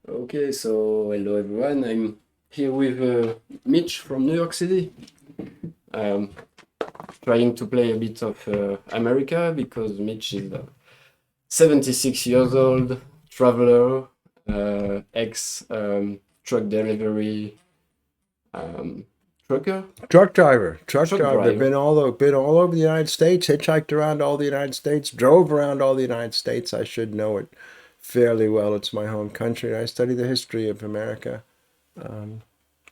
Okay, so hello everyone. I'm here with Mitch from New York City, um, trying to play a bit of America because Mitch is 76 years old, traveler, ex truck delivery um, trucker, Truck driver. Truck truck driver. driver. Been all over the United States, hitchhiked around all the United States, drove around all the United States. I should know it fairly well. It's my home country. I study the history of America. Um,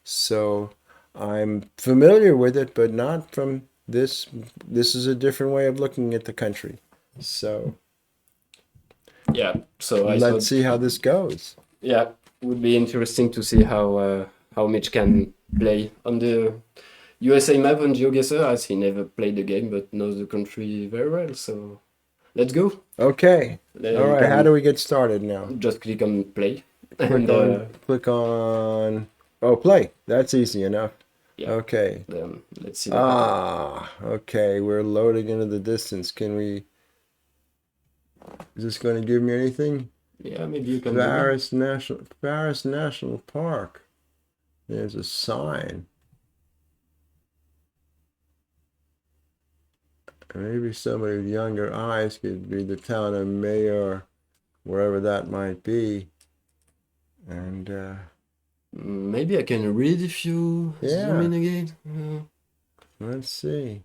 so I'm familiar with it, but not from this. This is a different way of looking at the country. So Yeah, so I let's thought, see how this goes. yeah, would be interesting to see how Mitch can play on the USA map on Geoguessr, as he never played the game but knows the country very well. So let's go. Okay. All You right. How do can we get started now? just click on play, Click and on, click on, oh, play. That's easy enough. yeah, Okay. then let's see what happens. Okay. We're loading into the distance. Is this going to give me anything? Yeah, maybe you can begin. Paris National Park. There's a sign. Maybe somebody with younger eyes could be the town of Mayor, wherever that might be. And, Maybe I can read if you zoom yeah, in again. let's see.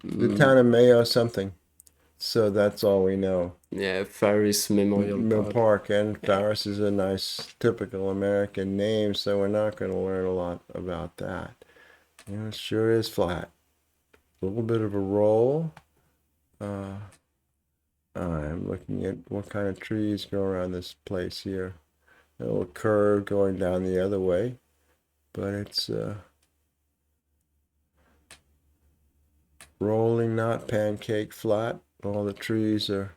The Mm, town of Mayo something. So that's all we know. yeah, Ferris Memorial Mill Park. Park, and Yeah. Paris is a nice, typical American name, so we're not going to learn a lot about that. It sure is flat. A little bit of a roll. I'm looking at what kind of trees go around this place here. A little curve going down the other way, but it's rolling, not pancake flat. All the trees are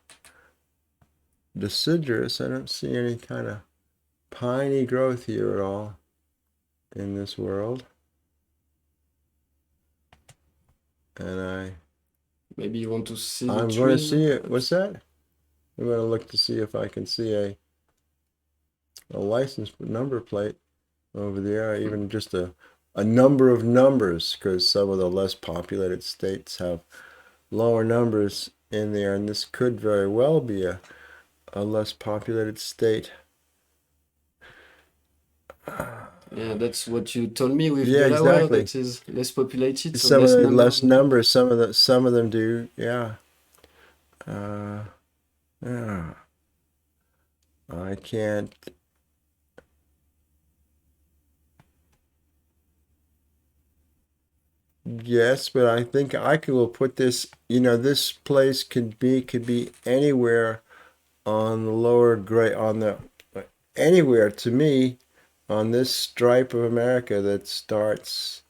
deciduous. I don't see any kind of piney growth here at all in this world. And Maybe you want to see the I'm going to trees. see it. What's that? I'm going to look to see if I can see a license number plate over there, even just a number of numbers, because some of the less populated states have lower numbers in there, and this could very well be a less populated state. Yeah, that's what you told me with Yeah, Delaware, exactly. that is less populated, so Some of less the numbers. less numbers, some of them do, yeah. Uh, yeah. I can't. Yes, but I think will put this. This place could be anywhere on the lower grade on the anywhere to me on this stripe of America that starts,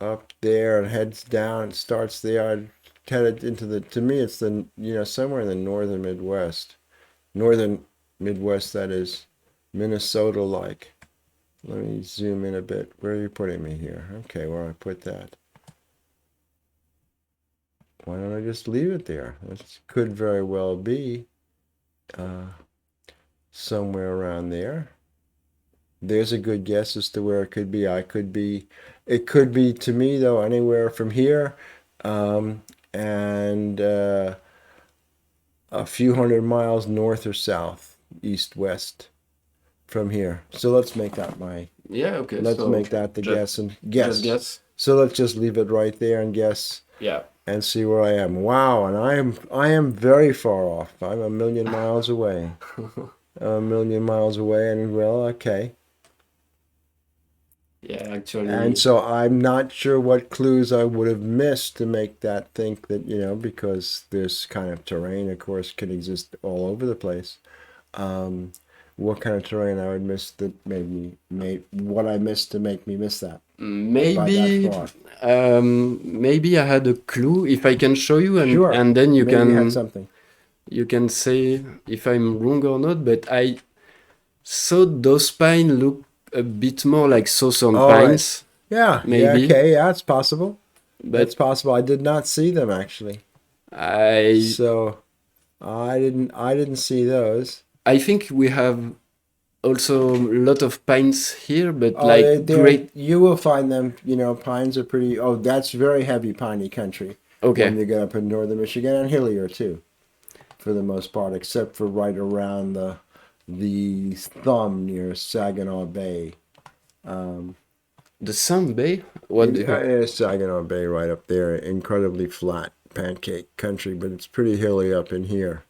up there and heads down and starts there, headed into the. To me, it's the somewhere in the northern Midwest, that is Minnesota like. Let me zoom in a bit. Where are you putting me here? Okay, where I put that. Why don't I just leave it there? This could very well be somewhere around there. There's a good guess as to where it could be. It could be to me though anywhere from here, and a few hundred miles north or south, east, west from here. So let's make that Yeah, okay, let's so make that the just, guess and just guess. guess. So let's just leave it right there and guess Yeah. and see where I am. Wow, and I am very far off. I'm a million miles away. A million miles away, and well, okay. Yeah, And actually, so I'm not sure what clues I would have missed to make that think that, because this kind of terrain, of course, can exist all over the place. What kind of terrain I would miss that what I missed to make me miss that by maybe that far. maybe I had a clue if I can show you, Sure, and then maybe you had something. you can say if I'm wrong or not, but I thought those pines look a bit more like southern All right. pines, Yeah, maybe. okay, yeah, it's possible. That's But possible. I did not see them actually. I So I didn't see those. I think we have also a lot of pines here, but Oh, like great. you will find them, pines are pretty, oh, that's very heavy piney country when Okay, you get up in northern Michigan, and hillier too, for the most part, except for right around the thumb near Saginaw Bay. the Sound Bay. What? Saginaw Bay right up there, incredibly flat pancake country, but it's pretty hilly up in here.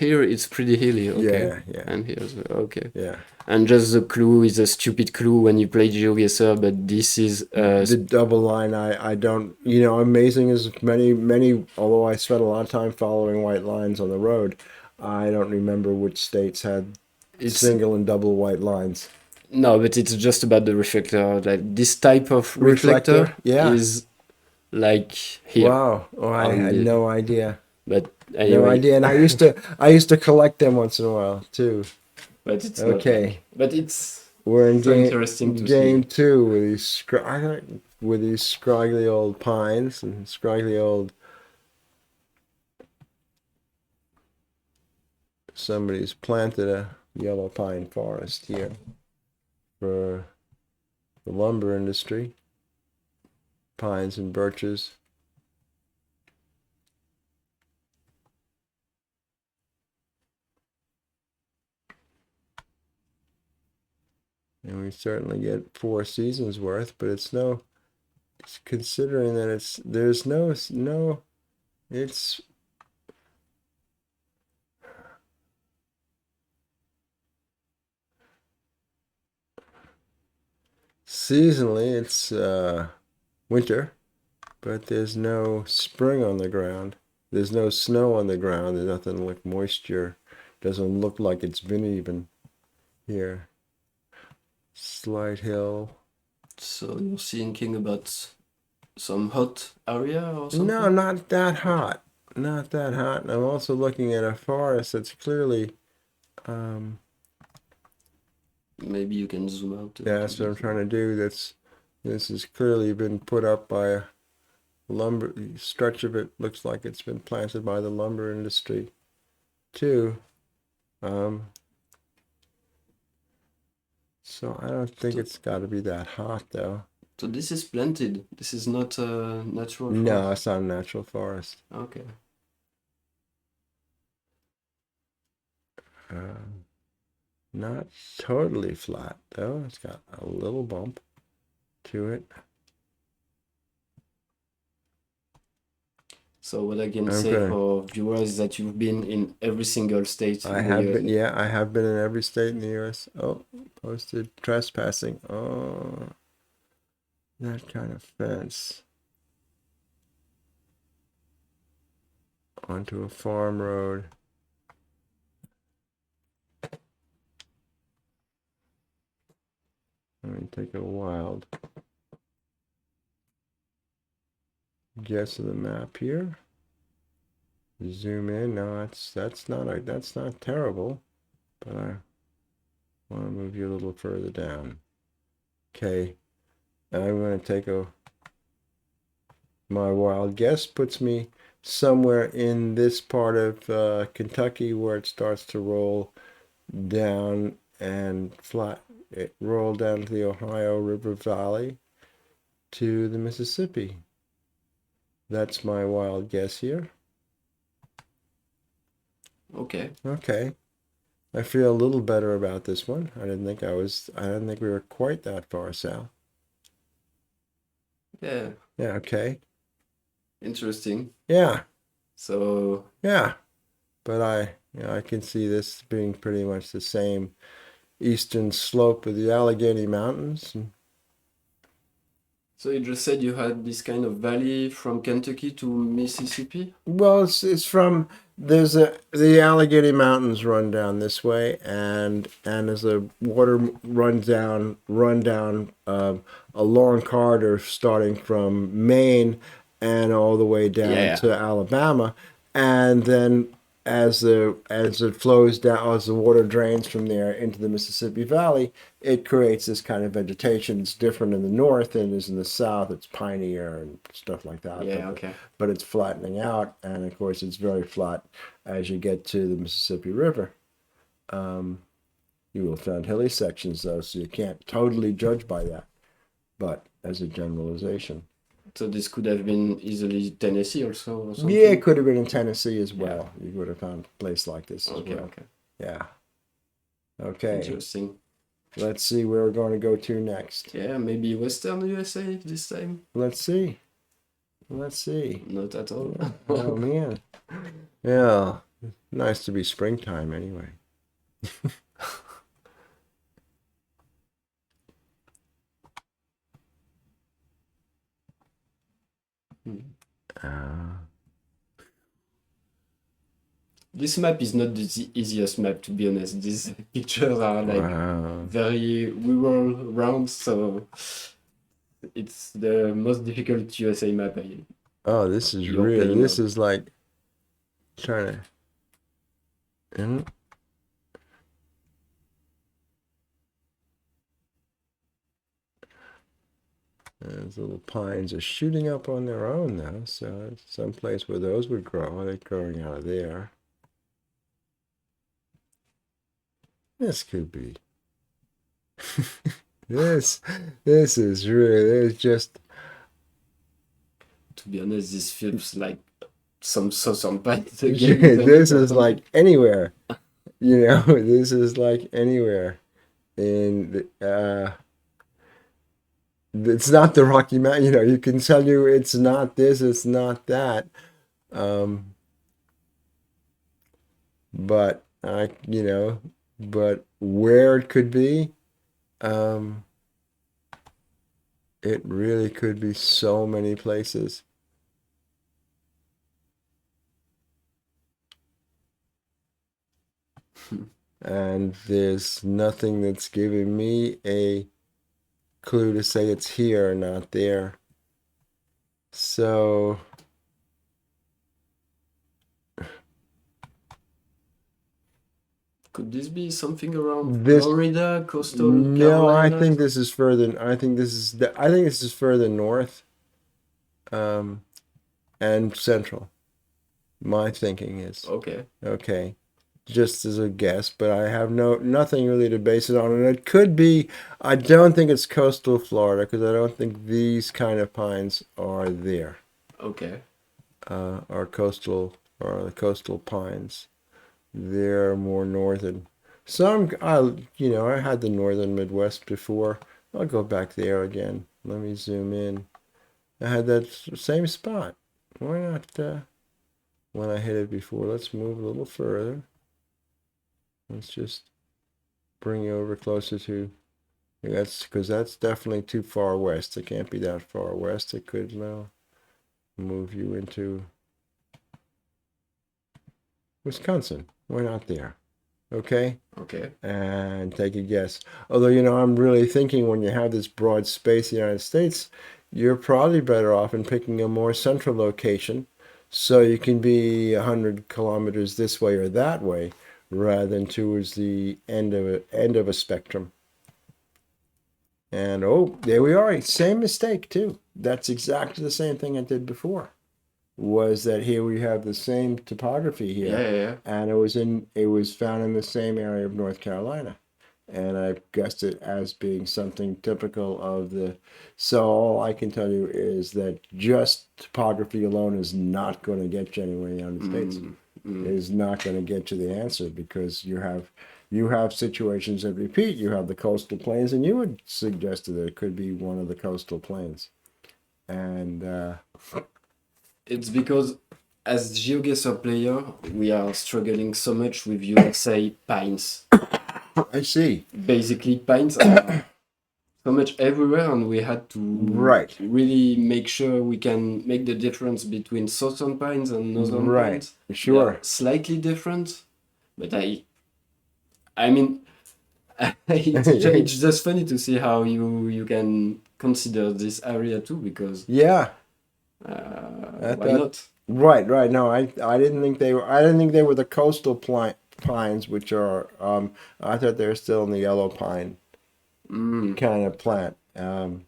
Here it's pretty hilly. Okay, Yeah. and here's okay. Yeah. And just the clue is a stupid clue when you play Geoguessr, but this is The double line, I don't, amazing as many, although I spent a lot of time following white lines on the road, I don't remember which states had it's single and double white lines. no, but it's just about the reflector. Like this type of reflector Yeah. is like here. Wow. Oh, I had no idea. But No anyway, idea. And I used to collect them once in a while too. but it's Okay. But it's We're in so interesting to game see. 2 with these scraggly old pines and scraggly old. Somebody's planted a yellow pine forest here for the lumber industry. Pines and birches. And we certainly get 4 seasons worth, but it's considering that it's seasonally it's winter, but there's no spring on the ground. There's no snow on the ground. There's nothing like moisture. Doesn't look like it's been even here. Slight hill. So you're thinking about some hot area or something? No, not that hot. Not that hot. And I'm also looking at a forest that's clearly maybe you can zoom out. yeah, that's what I'm trying to do. This has clearly been put up by a lumber stretch of it. Looks like it's been planted by the lumber industry too. So I don't think it's got to be that hot though. So this is planted. This is not a natural forest. No, it's not a natural forest. Okay. Not totally flat though. It's got a little bump to it. So what I can say for viewers is that you've been in every single state. I have been, yeah, I have been in every state in the US. Oh, posted trespassing. Oh, that kind of fence. Onto a farm road. Let me take a wild guess of the map here. Zoom in. No, that's not terrible, but I want to move you a little further down. Okay, I'm going to take my wild guess puts me somewhere in this part of Kentucky where it starts to roll down and roll down to the Ohio River Valley to the Mississippi. That's my wild guess here. Okay. Okay. I feel a little better about this one. I didn't think we were quite that far south. Yeah. Yeah, okay. Interesting. Yeah. So yeah. But I can see this being pretty much the same eastern slope of the Allegheny Mountains. So you just said you had this kind of valley from Kentucky to Mississippi? Well, it's from the Allegheny Mountains run down this way, and as the water runs down a long corridor starting from Maine and all the way down to Alabama, and then as it flows down, as the water drains from there into the Mississippi Valley, it creates this kind of vegetation. It's different in the north than it is in the south. It's pinier and stuff like that. Yeah, okay. But it's flattening out, and of course it's very flat as you get to the Mississippi River. You will find hilly sections though, so you can't totally judge by that. But as a generalization. So this could have been easily Tennessee also or something? Yeah, it could have been in Tennessee as well. You would have found a place like this as well. Okay. Yeah. Okay. Interesting. Let's see where we're going to go to next. Yeah, maybe Western USA this time. Let's see. Let's see. Not at all. Oh man. Yeah. Nice to be springtime anyway. This map is not the easiest map, to be honest. These pictures are like very rural round, so it's the most difficult USA map. Oh, this is really, this is like trying to. Those little pines are shooting up on their own now, so it's someplace where those would grow. They're growing out of there. This could be. this is really, it's just. To be honest, this feels like some southern pines again. This is like anywhere, you know. This is like anywhere, in it's not the Rocky Mountain. You know, you can tell you it's not this, it's not that, but you know, but where it could be, it really could be so many places. And there's nothing that's giving me a clue to say it's here or not there. So could this be something around Florida, coastal Carolinas? No, I think this is further. I think this is further north, and central. My thinking is okay. Just as a guess, but I have nothing really to base it on. And it could be, I don't think it's coastal Florida, because I don't think these kind of pines are there. Okay. Are the coastal pines. They're more northern. Some, you know, I had the northern Midwest before. I'll go back there again. Let me zoom in. I had that same spot. Why not, when I hit it before? Let's move a little further. Let's just bring you over closer to, because that's definitely too far west. It can't be that far west. It could now move you into Wisconsin. Why not there? Okay? Okay. And take a guess. Although, you know, I'm really thinking when you have this broad space in the United States, you're probably better off in picking a more central location so you can be 100 kilometers this way or that way, rather than towards the end of a spectrum. And oh, there we are. Same mistake too. That's exactly the same thing I did before. Was that here we have the same topography here. Yeah. And it was found in the same area of North Carolina. And I guessed it as being something typical of the. So all I can tell you is that just topography alone is not going to get you anywhere in the United States. Is not going to get you the answer, because you have situations that repeat. You have the coastal plains, and you would suggest that it could be one of the coastal plains. And it's because as Geoguessr player, we are struggling so much with USA pines. I see. Basically, pines are so much everywhere, and we had to really make sure we can make the difference between southern pines and northern pines. Sure. Slightly different, but I mean, it's just funny to see how you can consider this area too, because why not? Right. No, I didn't think they were. I didn't think they were the coastal pines, which are. I thought they were still in the yellow pine kind of plant. You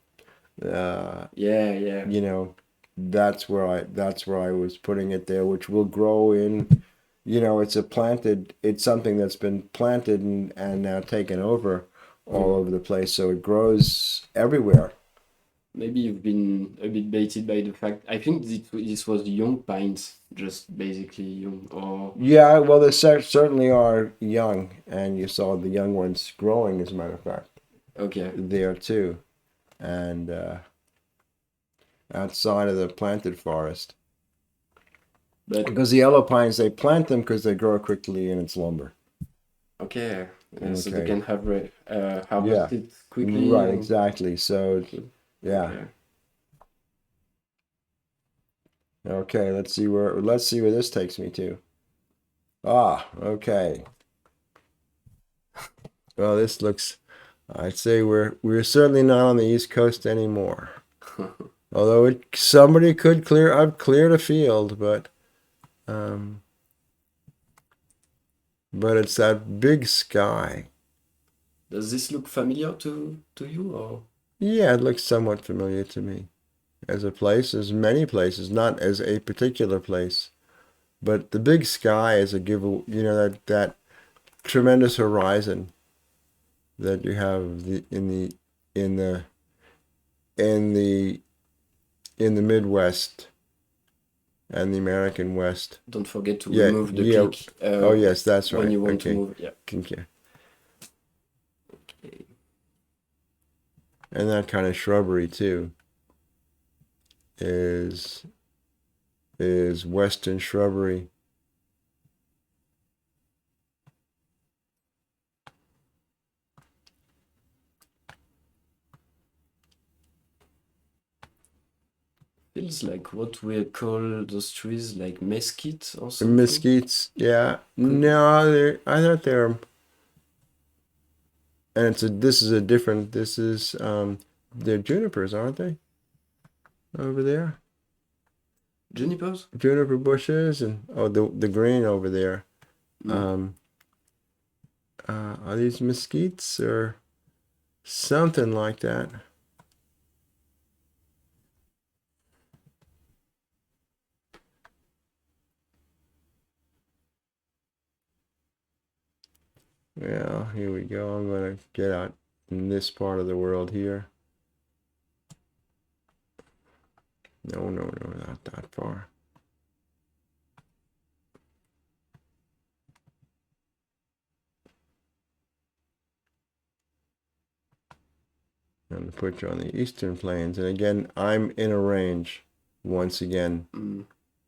know, that's where I was putting it there, which will grow in it's something that's been planted and now taken over all over the place. So it grows everywhere. Maybe you've been a bit baited by the fact. I think this was young pines, just basically young. Or Yeah, well, they certainly are young, and you saw the young ones growing, as a matter of fact, okay, there too, and outside of the planted forest. but Because the yellow pines, they plant them because they grow quickly and it's lumber. okay, so they Okay. can have harvested quickly. Right, and- exactly. So, yeah. Okay. Okay, let's see where this takes me to. Ah, okay. Well, this looks, I'd say we're certainly not on the East Coast anymore. Although somebody could I've cleared a field, but it's that big sky. Does this look familiar to you, or Yeah, it looks somewhat familiar to me. As a place, as many places, not as a particular place. But the big sky is that tremendous horizon that you have in the Midwest and the American West. don't forget to Yeah, remove the yeah. click Oh yes, that's right. when you want to Okay. move. Yeah. Okay. And that kind of shrubbery too is western shrubbery. Feels like what we call those trees, like mesquite or something. Mesquites, yeah. No, I thought they're, and they're junipers, aren't they? Over there, Junipers? juniper bushes, and the green over there. Are these mesquites or something like that? Well, here we go. I'm going to get out in this part of the world here. No, not that far. I'm going to put you on the eastern plains. And again, I'm in a range once again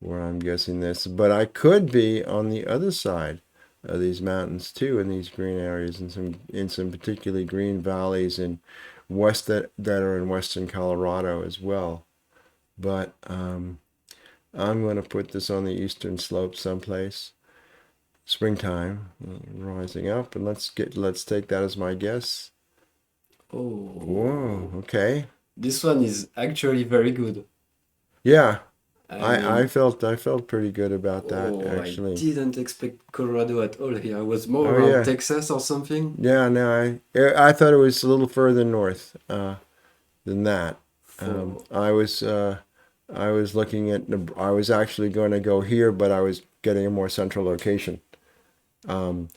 where I'm guessing this. But I could be on the other side of these mountains too, in these green areas, in some particularly green valleys in that are in western Colorado as well. But I'm going to put this on the eastern slope someplace. Springtime rising up, and let's take that as my guess. Oh. Whoa, okay. This one is actually very good. Yeah. I I felt pretty good about that, actually. I didn't expect Colorado at all here. I was more Oh, around yeah. Texas or something. Yeah, no, I thought it was a little further north than that. I was looking at, I was actually going to go here, but I was getting a more central location to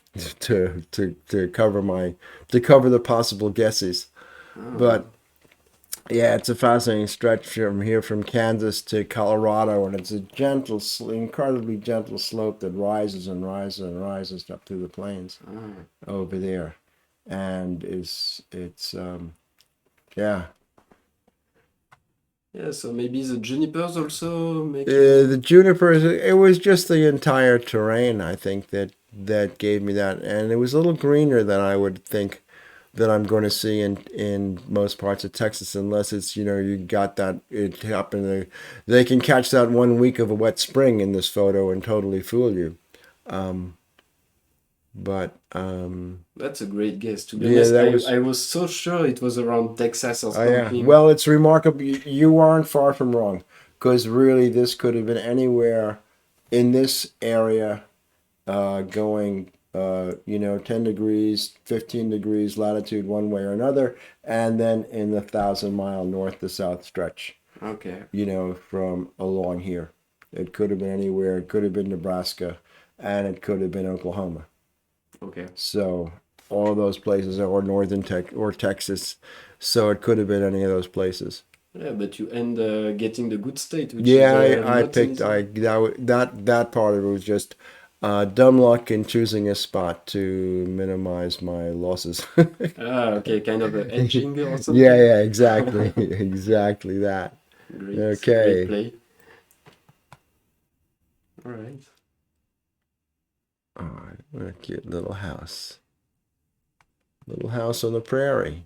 cover the possible guesses. But yeah, it's a fascinating stretch from Kansas to Colorado, and it's a incredibly gentle slope that rises and rises and rises up through the plains over there, and it's yeah. Yeah, so maybe the junipers also make The junipers, it was just the entire terrain, I think, that gave me that, and it was a little greener than I would think that I'm going to see in most parts of Texas, unless it's, you got that, it happened, they can catch that 1 week of a wet spring in this photo and totally fool you. But that's a great guess. To be honest, I was so sure it was around Texas or something. Yeah. Well, it's remarkable. You aren't far from wrong, because really this could have been anywhere in this area, going 10 degrees, 15 degrees latitude one way or another, and then in the 1,000-mile north to south stretch. Okay. From along here. It could have been anywhere. It could have been Nebraska. and it could have been Oklahoma. Okay. So all those places, or northern or Texas. So it could have been any of those places. Yeah, but you end getting the good state, which Yeah, is I not picked easy. that part of it was just dumb luck in choosing a spot to minimize my losses. Ah, okay, kind of a edging or Yeah, something. yeah, exactly, exactly that. Great Okay. play. All right. Oh, what a cute little house. Little house on the prairie.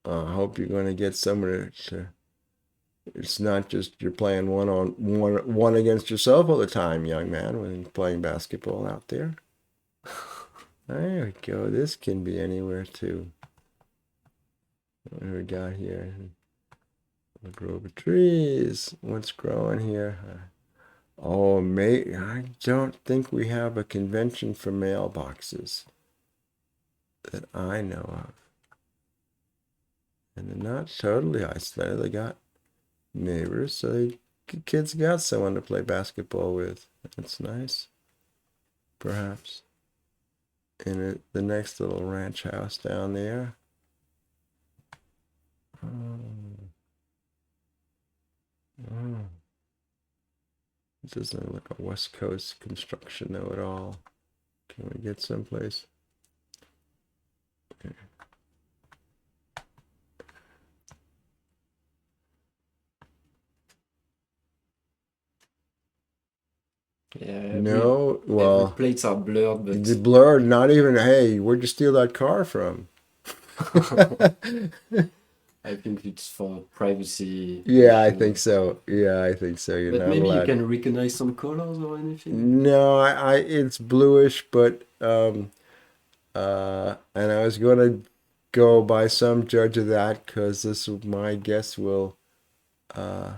I hope you're going to get somewhere to. It's not just you're playing one against yourself all the time, young man, when you're playing basketball out there. There we go. This can be anywhere too. What do we got here? A grove of trees. What's growing here? Oh, mate, I don't think we have a convention for mailboxes that I know of. And they're not totally isolated. They got neighbors, so kids got someone to play basketball with. That's nice. Perhaps. And the next little ranch house down there. Oh. Oh. It doesn't look like a West Coast construction though at all. Can we get someplace? Okay. Yeah, No, every well, plates are blurred, the but blurred, not even, hey, where'd you steal that car from? I think it's for privacy Yeah, I think issue. so. Yeah, I think so. You're But not maybe you allowed. can recognize some colors or anything. No, it's bluish, but and I was gonna go by some judge of that because this my guess will uh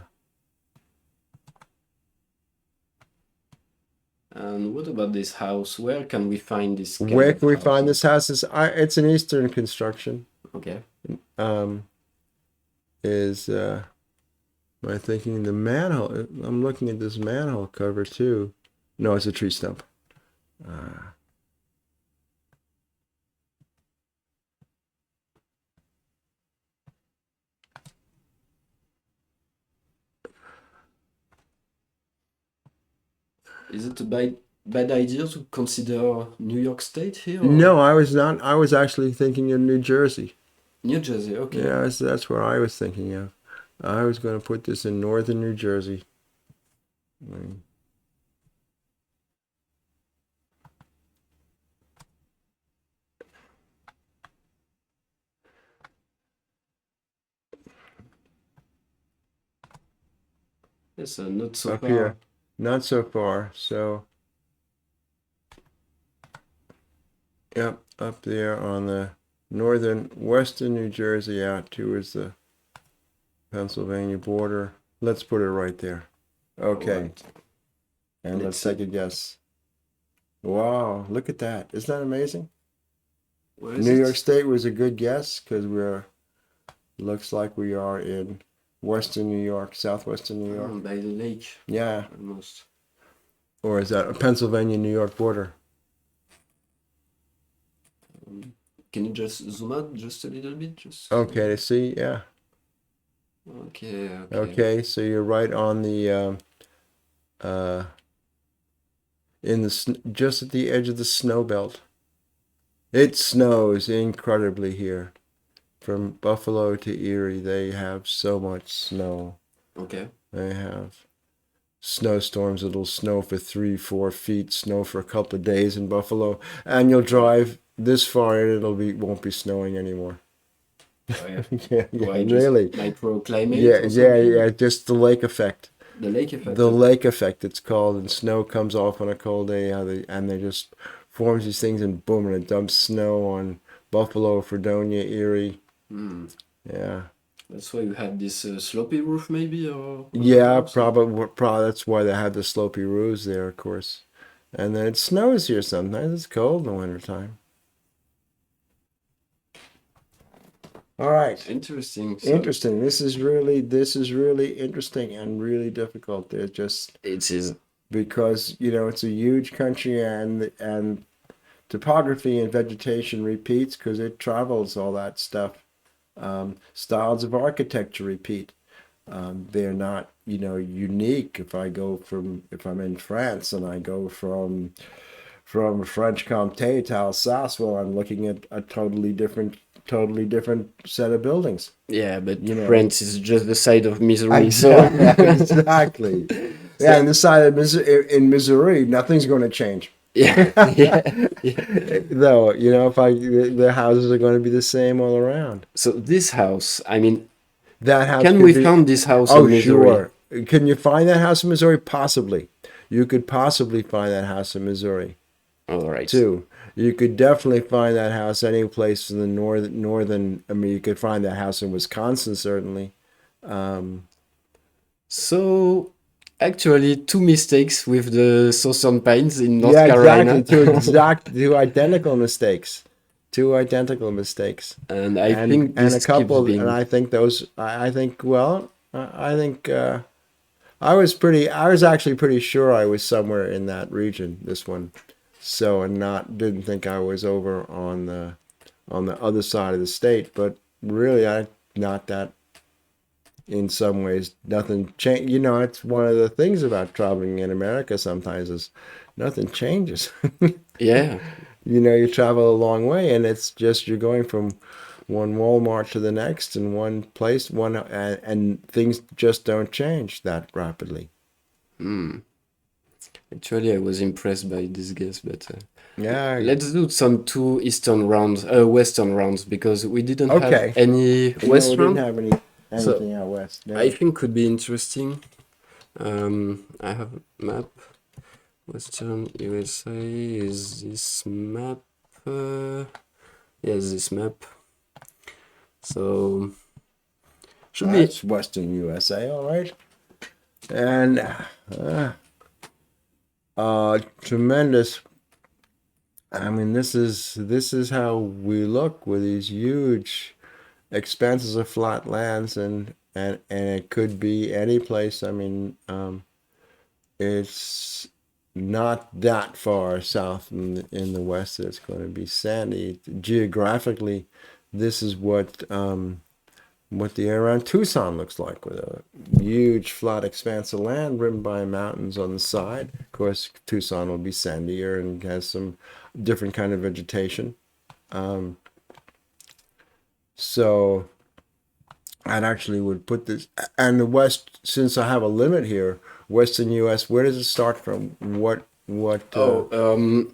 And what about this house? Where can we find this kind where of can we find houses? this house? It's an Eastern construction. Okay. Um, is am I thinking the manhole? I'm looking at this manhole cover too. No, it's a tree stump. Uh, Is it a bad idea to consider New York State here or no, I was not. I was actually thinking of New Jersey. New Jersey? Okay. Yeah, that's where I was thinking of. I was going to put this in northern New Jersey. Mm. Yes, not so Up far. here, not so far. So, yep, up there on the northern western New Jersey out towards the Pennsylvania border. Let's put it right there. Okay, Alright. and Let's let's take a guess. Wow, look at that. Isn't that amazing? Where is New York it? State was a good guess because looks like we are in western New York, southwestern New York. By the lake, Yeah, almost. or is that a Pennsylvania New York border? Can you just zoom out just a little bit? Just Okay, to see, yeah. okay. Okay, so you're right on the uh just at the edge of the snow belt. It snows incredibly here. From Buffalo to Erie, they have so much snow. Okay. They have snowstorms that'll snow for 3-4 feet, snow for a couple of days in Buffalo, and you'll drive this far and won't be snowing anymore. Oh, yeah. Yeah, yeah, Why just really. microclimate Yeah, or yeah, something? yeah. Just the lake effect. The lake effect. The Okay. lake effect, it's called, and snow comes off on a cold day, and they just forms these things, and boom, and it dumps snow on Buffalo, Fredonia, Erie. Hmm. Yeah, That's why you have this slopy roof, maybe, or yeah, or something. probably that's why they have the slopey roofs there, of course. And then it snows here sometimes. It's cold in the wintertime. All right. Interesting. So Interesting. This is really interesting and really difficult. They're just it is. because it's a huge country and topography and vegetation repeats because it travels all that stuff. Styles of architecture repeat. They're not unique. If I'm in France and I go from French Comté to Alsace, well, I'm looking at a totally different set of buildings. Yeah, but You know. France is just the side of misery. So Exactly. Yeah, and the side of in Missouri, nothing's going to change. yeah, yeah. Though, if the houses are going to be the same all around. So this house, I mean, That house can could we be. find this house Oh, in Missouri? sure. Can you find that house in Missouri? Possibly. You could possibly find that house in Missouri All right. too. You could definitely find that house any place in the northern. I mean, you could find that house in Wisconsin certainly. So actually, two mistakes with the Southern Pines in North Yeah, Carolina. exactly. Two identical mistakes. Two identical mistakes. And I think And a this keeps couple, and being. I think those. I think. Well, I think. I was actually pretty sure I was somewhere in that region. This one, so and didn't think I was over on the other side of the state. But really, I not that. In some ways, nothing change. It's one of the things about traveling in America. Sometimes is nothing changes. Yeah. You travel a long way, and it's just you're going from one Walmart to the next, and one place, and things just don't change that rapidly. Actually, I was impressed by this guess, but Yeah. let's do some two Western rounds because we didn't have Okay. any We West didn't round. have anything out west. No. I think could be interesting. I have a map. Western USA is this map. Yes, this map. So should be That's Western USA, all right. And tremendous. I mean, this is how we look with these huge expanses of flat lands, and it could be any place. I mean, it's not that far south in the west that it's going to be sandy. Geographically, this is what the area around Tucson looks like, with a huge flat expanse of land rimmed by mountains on the side. Of course, Tucson will be sandier and has some different kind of vegetation. So I'd actually would put this, and the west, since I have a limit here, Western U.S., where does it start from?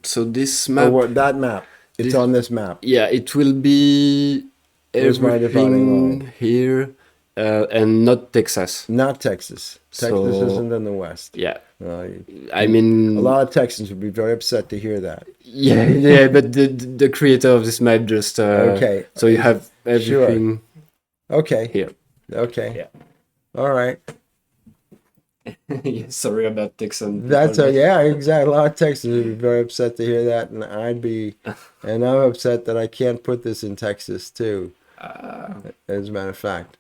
so this Oh, map. that map. It's on this map. Yeah, it will be Where's my dividing everything line? here, and not Texas. Not Texas. Texas So isn't in the west. yeah, Uh, I mean, a lot of Texans would be very upset to hear that. yeah, but the creator of this map just Okay. So you have everything Okay. here. Okay. Yeah. All right. Yeah, sorry about Texan. That's people, but- yeah, exactly. A lot of Texans would be very upset to hear that, and and I'm upset that I can't put this in Texas too. As a matter of fact.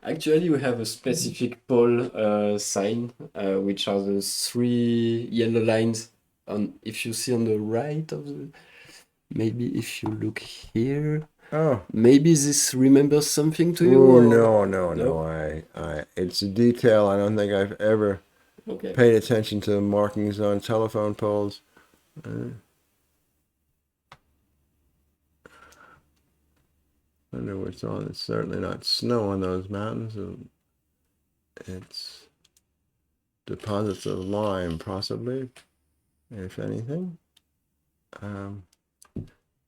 Actually, we have a specific pole sign, which are the three yellow lines. If you see on the right of the, maybe if you look here, Oh. maybe this remembers something to you. Oh, or- no. It's a detail I don't think I've ever Okay. paid attention to markings on telephone poles. I know it's on. It's certainly not snow on those mountains. It's deposits of lime, possibly, if anything,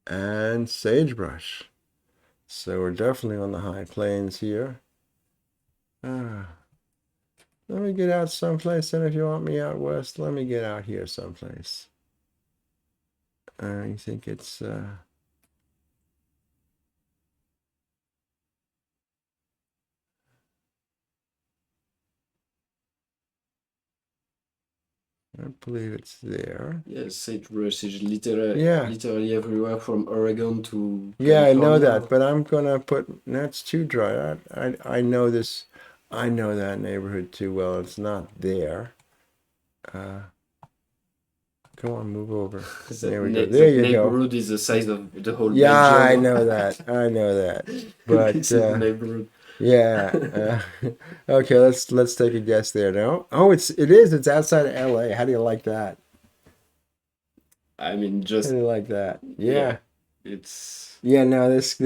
and sagebrush. So we're definitely on the high plains here. Let me get out someplace, and if you want me out west, let me get out here someplace. I think it's I believe it's there. Yes, sagebrush is Yeah. literally everywhere from Oregon to Yeah, I know California. that, but I'm gonna put that's too dry. I know this. I know that neighborhood too well. It's not there. Come on, move over. There we go. There The you go. neighborhood is the size of the whole Yeah, Belgium. I know that. I know that. But This is the neighborhood. yeah. Okay, let's take a guess there now. Oh, it is. It's outside of LA. How do you like that? I mean, How just do you like that? yeah, Yeah. it's Yeah, no, this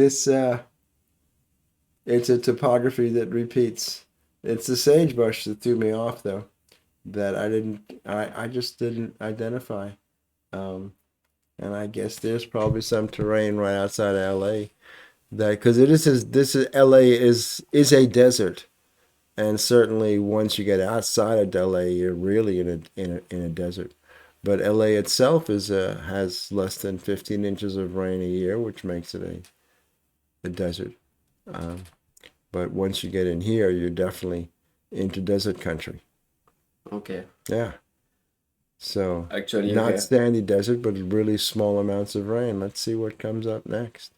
it's a topography that repeats. It's the sagebrush that threw me off though. That I just didn't identify. And I guess there's probably some terrain right outside of LA that because this is LA is a desert. And certainly once you get outside of LA, you're really in a desert. But LA itself has less than 15 inches of rain a year, which makes it a desert. But once you get in here, you're definitely into desert country. okay. Yeah. So Actually, not okay. sandy desert, but really small amounts of rain. Let's see what comes up next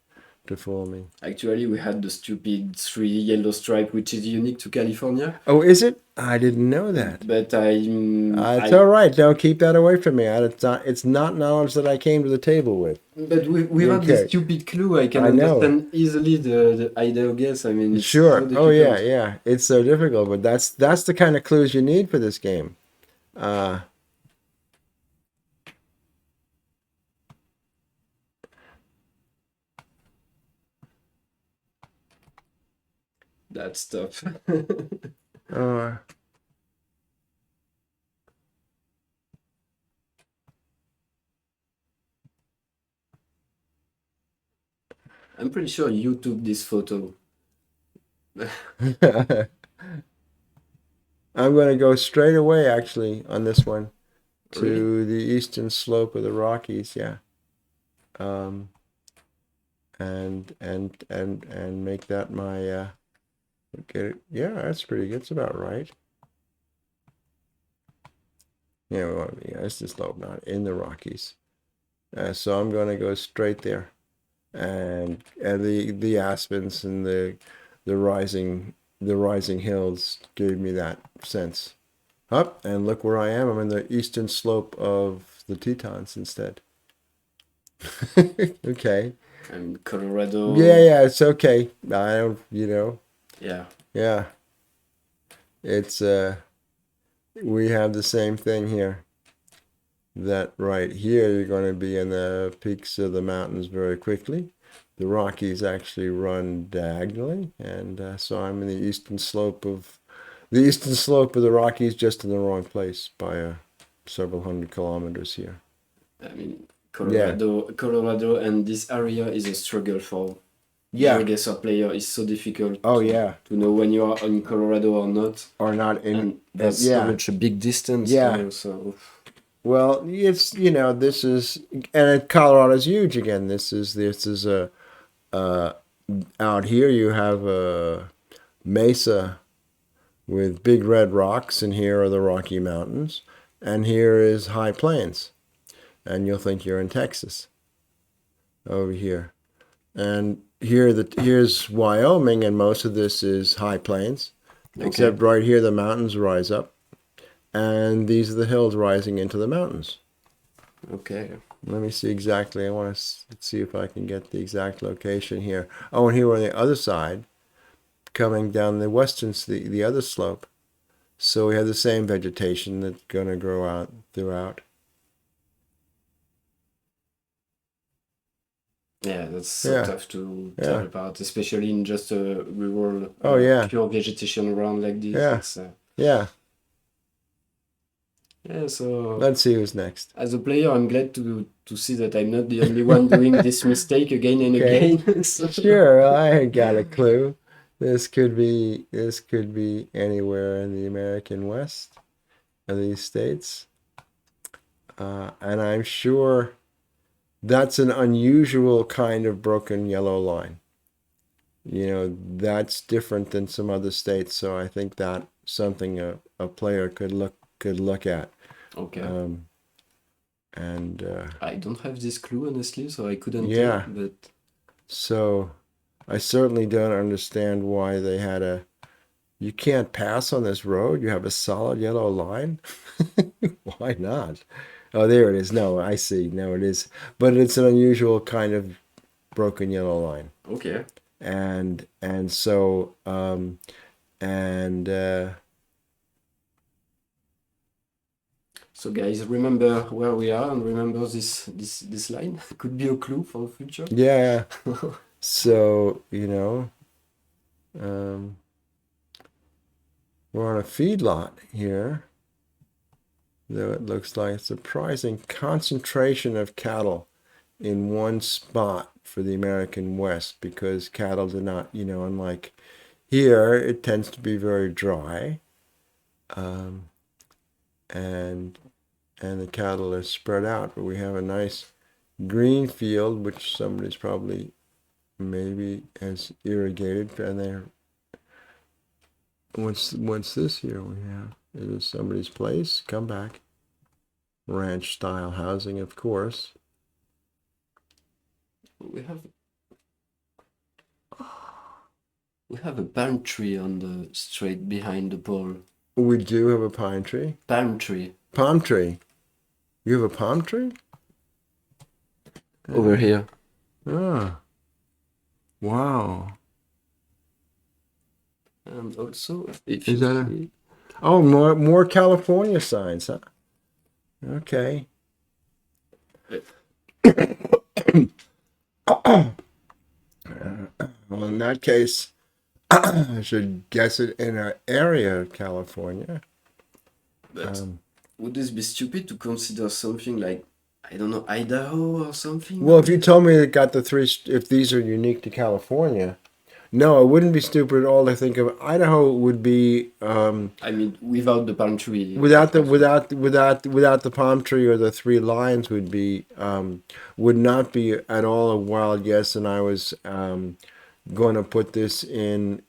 to fool me. Actually, we had the stupid 3 yellow stripe, which is unique to California. Oh, is it? I didn't know that. But It's all right. Don't keep that away from me. It's not knowledge that I came to the table with. But without Okay. this stupid clue, I can I know. understand easily the idea guess. I mean, it's Sure. so Oh yeah, difficult. yeah. It's so difficult, but that's the kind of clues you need for this game. That stuff. Uh, I'm pretty sure you took this photo. I'm going to go straight away, actually, on this one to Really? the eastern slope of the Rockies. Yeah, and make that my get it. Yeah, that's pretty good. It's about right. Yeah, well, yeah, it's the slope, not in the Rockies. So I'm going to go straight there, and the aspens and the rising hills gave me that sense. Up and look where I am. I'm in the eastern slope of the Tetons instead. Okay. I'm Colorado. Yeah, it's okay. I don't, Yeah. yeah. It's we have the same thing here. That right here you're going to be in the peaks of the mountains very quickly. The Rockies actually run diagonally, and so I'm in the eastern slope of the Rockies, just in the wrong place by several hundred kilometers here. I mean, Colorado, and this area is a struggle for Geoguessr player. It's so difficult. To know when you are in Colorado or not. Or not in. And there's such a big distance. Yeah. So. Well, it's this is, and Colorado's huge again. This is a out here you have a mesa with big red rocks, and here are the Rocky Mountains, and here is high plains, and you'll think you're in Texas over here. And here's Wyoming, and most of this is high plains, except right here the mountains rise up, and these are the hills rising into the mountains. Okay. Let me see exactly. I want to see if I can get the exact location here. Oh, and here we're on the other side, coming down the the other slope. So we have the same vegetation that's going to grow out throughout. Yeah, that's so tough to tell apart, especially in just a rural, pure vegetation around like this. Yeah. Yeah, so let's see who's next. As a player, I'm glad to see that I'm not the only one doing this mistake again and again. Sure, I got a clue. This could be anywhere in the American West of these states, and I'm sure that's an unusual kind of broken yellow line. That's different than some other states, so I think that's something a player could look at. Okay. And I don't have this clue honestly, so I couldn't yeah. tell. But So I certainly don't understand why they had a. You can't pass on this road. You have a solid yellow line. Why not? Oh, there it is. No, I see. No, it is. But it's an unusual kind of broken yellow line. okay. And so and So guys, remember where we are and remember this line. Could be a clue for the future. yeah. So we're on a feedlot here. Though it looks like a surprising concentration of cattle in one spot for the American West, because cattle do not, unlike here, it tends to be very dry, and the cattle are spread out. But we have a nice green field, which somebody's probably maybe has irrigated, and they're what's this here we have? Is this somebody's place? Come back. Ranch style housing, of course. We have a palm tree on the street behind the pole. We do have a pine tree. Palm tree. Palm tree. You have a palm tree? Over here. Ah. Wow. And also, if Is you that see, Oh, more California signs, huh? Okay. Well, in that case, I should guess it in an area of California. but would this be stupid to consider something like, I don't know, Idaho or something? Well, if you told me it got the three, if these are unique to California, no, it wouldn't be stupid at all to think of Idaho would be. I mean, without the palm tree. Without the palm tree, or the three lines would be would not be at all a wild guess. And I was going to put this in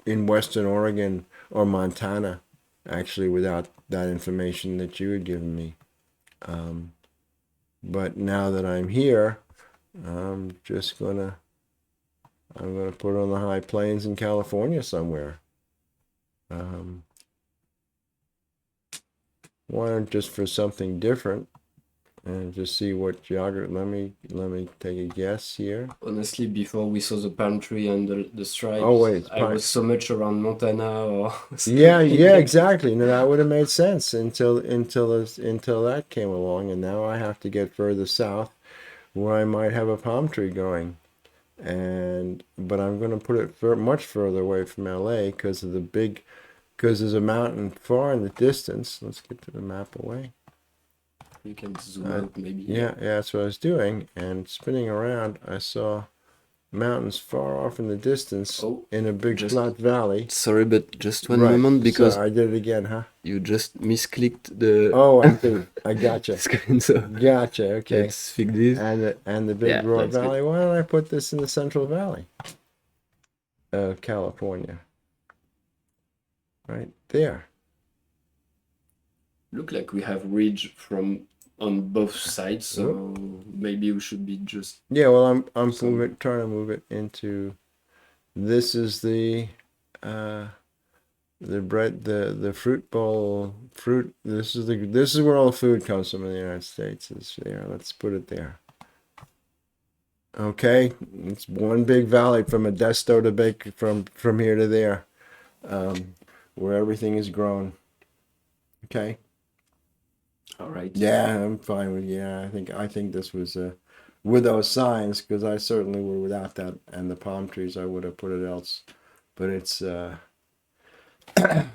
Western Oregon or Montana, actually, without that information that you had given me. But now that I'm here, I'm gonna put it on the high plains in California somewhere. Why not just for something different and just see what geography? Let me take a guess here. Honestly, before we saw the palm tree and the stripes, Oh wait, I was so much around Montana or yeah, exactly. No, that would have made sense until that came along, and now I have to get further south, where I might have a palm tree going, but I'm going to put it much further away from LA because there's a mountain far in the distance. Let's get to the map away. You can zoom out maybe. Yeah, that's what I was doing, and spinning around, I saw mountains far off in the distance in a big flat valley. Sorry, but just one moment, because so I did it again, huh? you just misclicked the. Oh, I gotcha. Screen, so Gotcha. Okay. let's fix this. And the big broad that's valley. good. Why don't I put this in the Central Valley of California? Right there. Look like we have ridge on both sides, so maybe we should be just. Yeah. Well, I'm trying to move it into. This is the bread, the fruit bowl, fruit. This is where all the food comes from in the United States. Is there? Let's put it there. Okay, it's one big valley from Modesto to Baker, from here to there, where everything is grown. Okay. All right. Yeah, I'm fine with. Yeah, I think this was with those signs, because I certainly would, without that and the palm trees, I would have put it else. But it's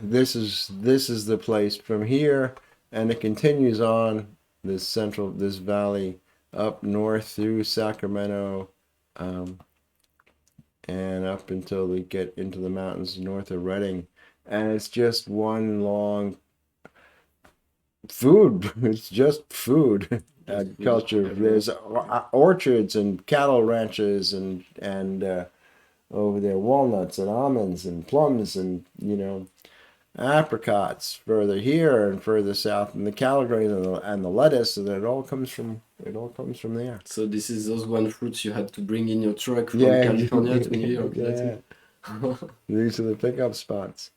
this is the place from here, and it continues on this valley up north through Sacramento, and up until they get into the mountains north of Redding, and it's just one long food. It's just food agriculture. There's orchards and cattle ranches and over there walnuts and almonds and plums and apricots further here and further south, and the Calgary and the lettuce, and it all comes from there. So this is those one fruits you had to bring in your truck from Yeah, California to New York. That's yeah. it. These are the pickup spots.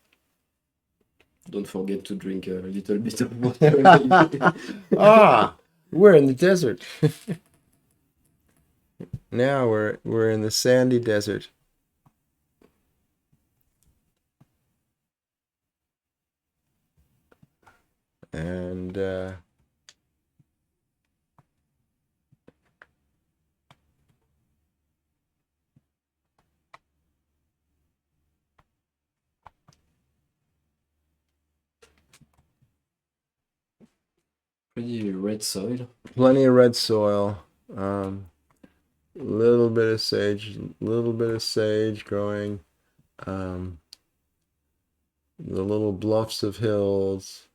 Don't forget to drink a little bit of water. We're in the desert. Now we're in the sandy desert. And Pretty red soil. plenty of red soil. Little bit of sage growing. The little bluffs of hills.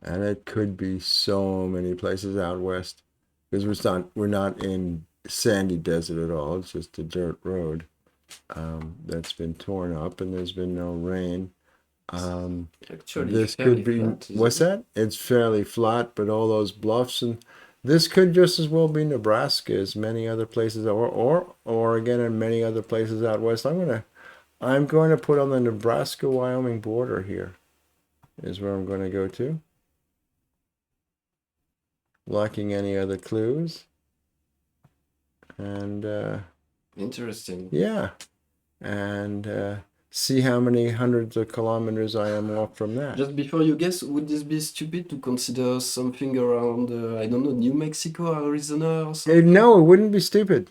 And it could be so many places out west, because we're not in sandy desert at all. It's just a dirt road that's been torn up, and there's been no rain. Actually, This fairly could be flat, isn't what's it? that? It's fairly flat, but all those bluffs, and this could just as well be Nebraska as many other places, or again in many other places out west. I'm going to put on the Nebraska-Wyoming border here. Is where I'm going to go to. Lacking any other clues. And Interesting. yeah, and see how many hundreds of kilometers I am off from that. Just before you guess, would this be stupid to consider something around, I don't know, New Mexico, Arizona or something? No, it wouldn't be stupid.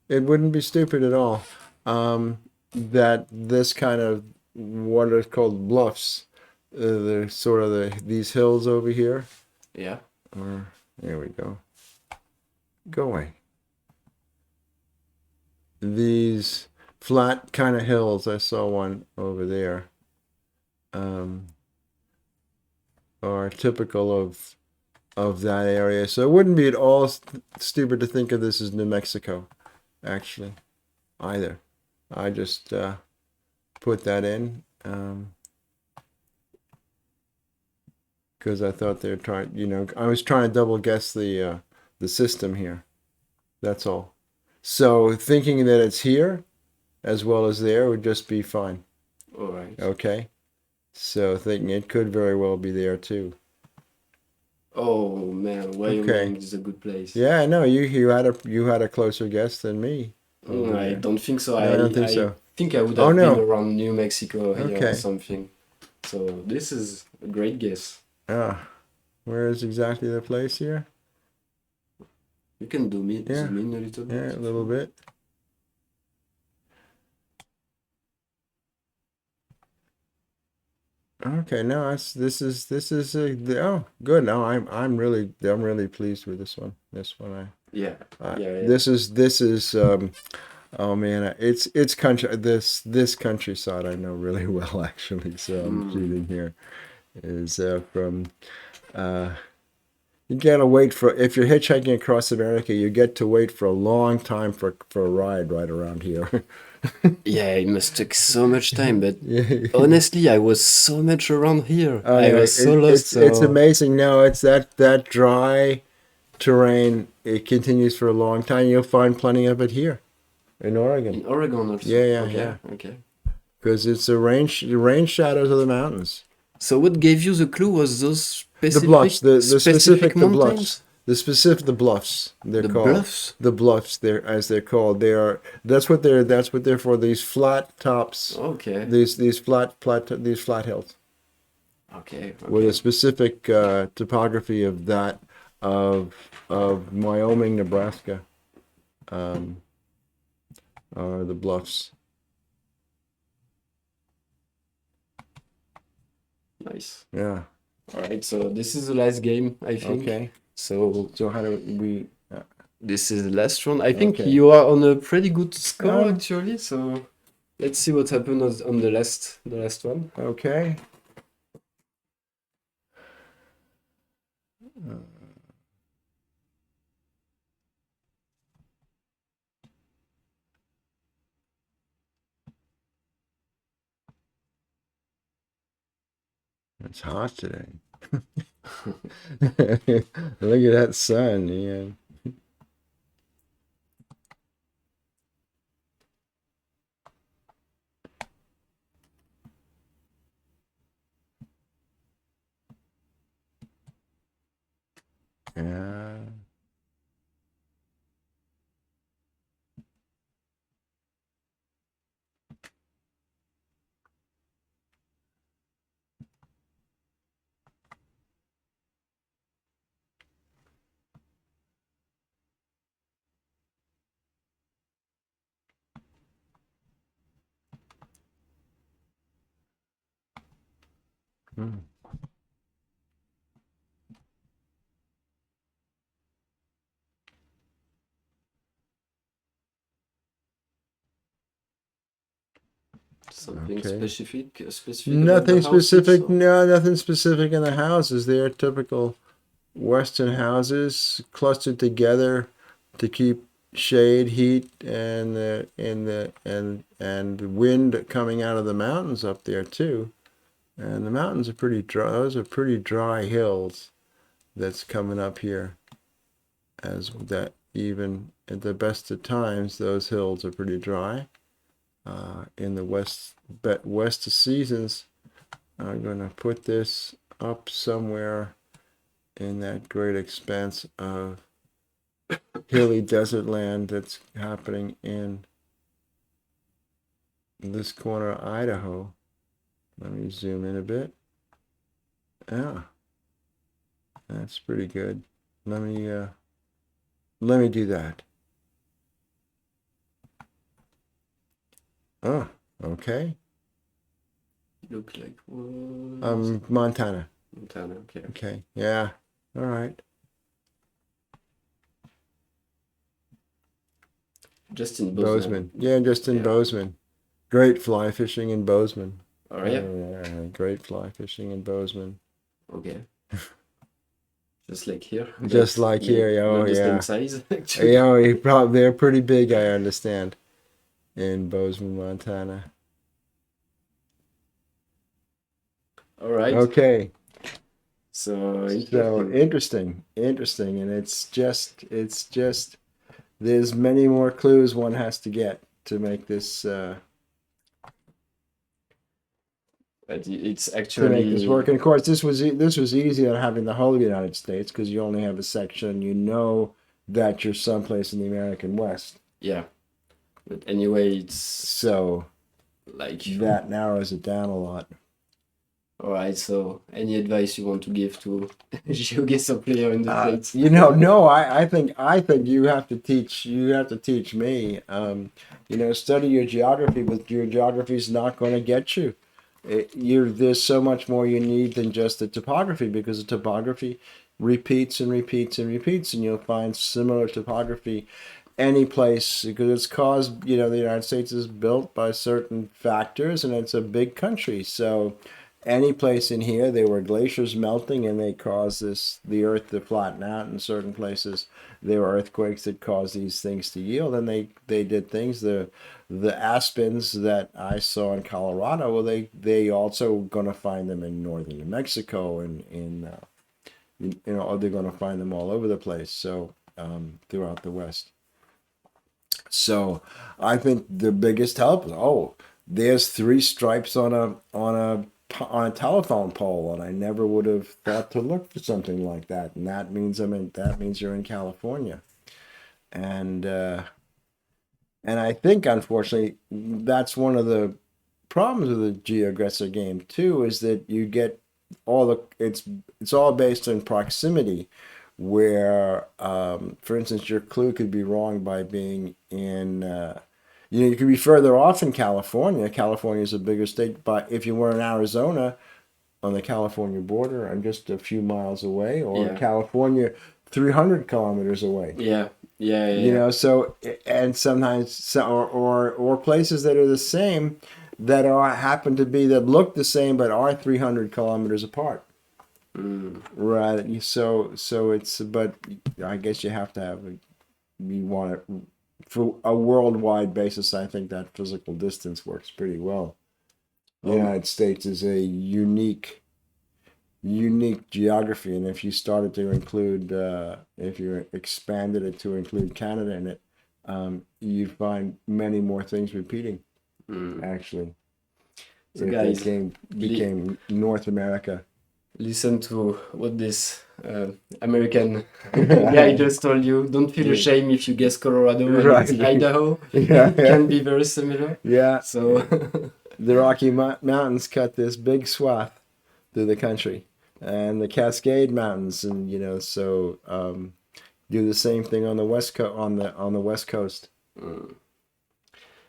It wouldn't be stupid at all. That this kind of what are called bluffs, they're sort of these hills over here. Yeah. There we go. Go away. These flat kind of hills, I saw one over there, are typical of that area. So it wouldn't be at all stupid to think of this as New Mexico, actually, either. I just put that in because I thought they were trying, I was trying to double guess the system here. That's all. So thinking that it's here as well as there would just be fine. All right. Okay. So thinking it could very well be there too. Oh man, Wyoming Okay. is a good place. Yeah, I know you had a closer guess than me. over I there. don't think so. No, I don't think so. think I would Oh, have no. been around New Mexico here Okay. or something. So this is a great guess. Where is exactly the place here? You can zoom in Yeah. a little Yeah, bit. a little bit. Okay, no, oh, good. No, I'm really pleased with this one. Yeah. Yeah. This is oh man, it's country. This countryside I know really well actually. So I'm shooting here is from you gotta wait if you're hitchhiking across America, you get to wait for a long time for a ride right around here. Yeah, it must take so much time, but Yeah. honestly, I was so much around here. Oh, I no, was so lost. it's So amazing. No, it's that dry terrain. It continues for a long time. You'll find plenty of it here in Oregon, in Oregon also. Yeah, Okay. yeah. Okay. because it's the rain shadows of the mountains. So what gave you the clue was those The specific bluffs, the specific the mountains? bluffs, the bluffs. They're The called bluffs? the bluffs. They're called. That's what they're for. These flat tops. Okay. These flat hills Okay. with Okay. a specific topography of Wyoming, Nebraska, are the bluffs. Nice. Yeah. All right. So this is the last game, I think. Okay. So So how do we? this is the last round. I think Okay. you are on a pretty good score Oh. actually. So let's see what happens on the last one. Okay. It's hot today. Look at that sun, yeah. Yeah. Hmm. Something Okay. specific about Nothing the houses? specific. Or? No, nothing specific in the houses. They are typical Western houses clustered together to keep shade, heat, and wind coming out of the mountains up there too. And the mountains are pretty dry. Those are pretty dry hills that's coming up here. As that, even at the best of times, those hills are pretty dry. In the west seasons, I'm going to put this up somewhere in that great expanse of hilly desert land that's happening in this corner of Idaho. Let me zoom in a bit. Yeah, that's pretty good. Let me do that. Oh, okay. Look like Montana. Montana. Okay. Okay. Yeah. All right. Just in Bozeman. Yeah, just in Bozeman. Great fly fishing in Bozeman. Oh yeah. Great fly fishing in Bozeman. Okay. Just like here. Just like here. Oh not the yeah. same size. Actually. Yeah, they're pretty big. I understand. In Bozeman, Montana. All right. Okay. So interesting, and it's just there's many more clues one has to get to make this but it's to actually make this work. And of course, this was easy on having the whole United States because you only have a section. You know that you're someplace in the American West. Yeah. But anyway, it's so like that narrows it down a lot. All right. So, any advice you want to give to Geoguessr player in the States? No. I think you have to teach. You have to teach me. Study your geography, but your geography is not going to get you. There's so much more you need than just the topography, because the topography repeats and repeats and repeats, and you'll find similar topography any place, because it's caused, the United States is built by certain factors, and it's a big country. So any place in here, there were glaciers melting and they caused the earth to flatten out. In certain places there were earthquakes that caused these things to yield, and they did things. The aspens that I saw in Colorado, well, they also going to find them in northern New Mexico, and they're going to find them all over the place, so throughout the West. So I think the biggest help is, there's 3 stripes on a telephone pole, and I never would have thought to look for something like that. And that means you're in California. And I think, unfortunately, that's one of the problems with the Geoguessr game too, is that you get it's all based on proximity, where for instance, your clue could be wrong by being in you could be further off in California. California is a bigger state, but if you were in Arizona on the California border and just a few miles away, or California 300 kilometers away. Yeah. So, and sometimes, or places that are the same, that happen to be, that look the same but are 300 kilometers apart. Right. So it's, but I guess you have to have you want it for a worldwide basis. I think that physical distance works pretty well. The United States is a unique unique geography, and if you started to include, if you expanded it to include Canada in it, you'd find many more things repeating. Actually, So if guys, it became North America. listen to what this American guy just told you. Don't feel ashamed if you guess Colorado and Right. it's Idaho. Yeah, It can be very similar. Yeah, So the Rocky Mountains cut this big swath through the country, and the Cascade Mountains, and so do the same thing on the on the West Coast.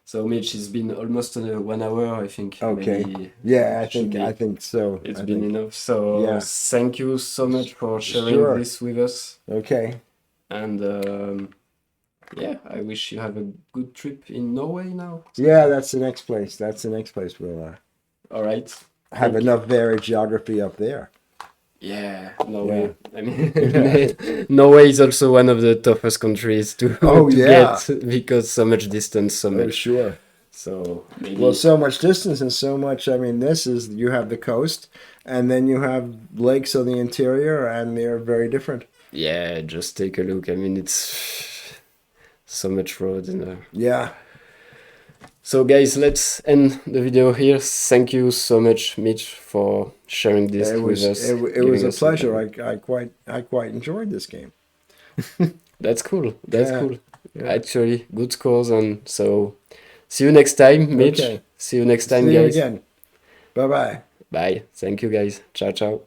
So Mitch, it's been almost 1 hour, I think. Okay. Maybe Yeah, should be- I think so. it's I been think- enough. So Yeah. thank you so much for sharing Sure. this with us. Okay. And yeah, I wish you have a good trip in Norway now. Yeah, that's the next place. That's the next place we'll All right. have Thank enough varied geography up there. Yeah, Norway. I mean, Norway is also one of the toughest countries to, Oh, to yeah. get because so much distance, so Oh, much. sure. So maybe. Well, so much distance and so much. I mean, you have the coast, and then you have lakes on the interior, and they're very different. Yeah, just take a look. I mean, it's so much road. Yeah. So guys, let's end the video here. Thank you so much, Mitch, for sharing this It with was us. it was giving a us some pleasure. time. I quite enjoyed this game. That's cool. That's Yeah. cool. Yeah. Actually, good scores. And so, see you next time, Mitch. Okay. See you next time, See you guys. again. Bye bye. Bye. Thank you, guys. Ciao, ciao.